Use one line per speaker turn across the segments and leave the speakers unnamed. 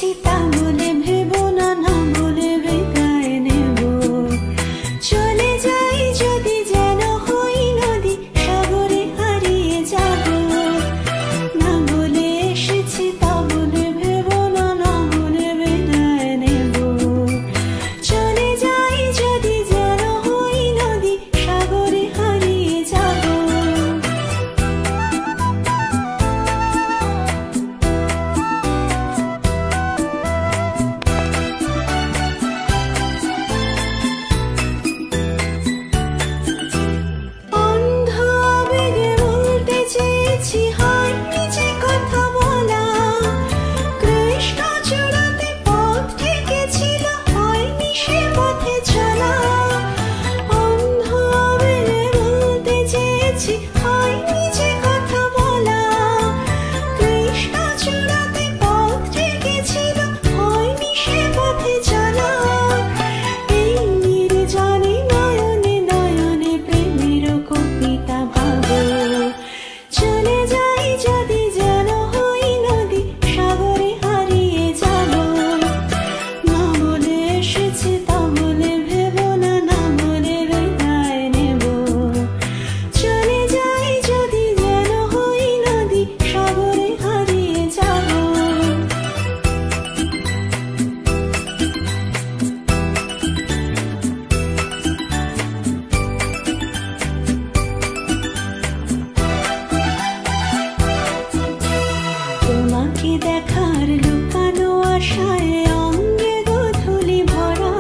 এসেছি তা বলে ভেবো না, না বলে বিদায় নেব। চলে যাই যদি যেন হই নদী, সাগরে হারিয়ে যাব। না বলে এসেছি তা বলে ভেবো না, না বলে বিদায় নেব। চলে যাই যদি যেন হই নদী, সাগরে হারিয়ে যাব। অন্ধ আবেগে বলতে চেয়েছি, হয়নি যে কথা বলা। কৃষ্ণ চূড়াতে পথ ঠেকেছিল, হয়নি সে পথে চলা। অন্ধ আবেগে বলতে চেয়েছি, হয়নি যে কথা বলা। কৃষ্ণ চূড়াতে পথ ঠেকেছিল, হয়নি সে পথে চলা। এই নির্জনে নয়নে নয়নে প্রেমের কবিতা গাবো। চলে যাই যদি যেন হই নদী, সাগরে হারিয়ে যাব। না বলে এসেছি তা বলে ভেবো না, না বলে বিদায় নেব। চলে যাই যদি যেন হই নদী, সাগরে হারিয়ে যাব। তোমাকে দেখার লুকানো আশায় অঙ্গে গোধূলি ভরা।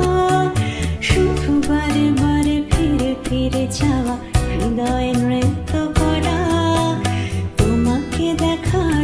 শুধু বারে বারে ফিরে ফিরে যাওয়া, হৃদয়ে নৃত্য করা। তোমাকে দেখার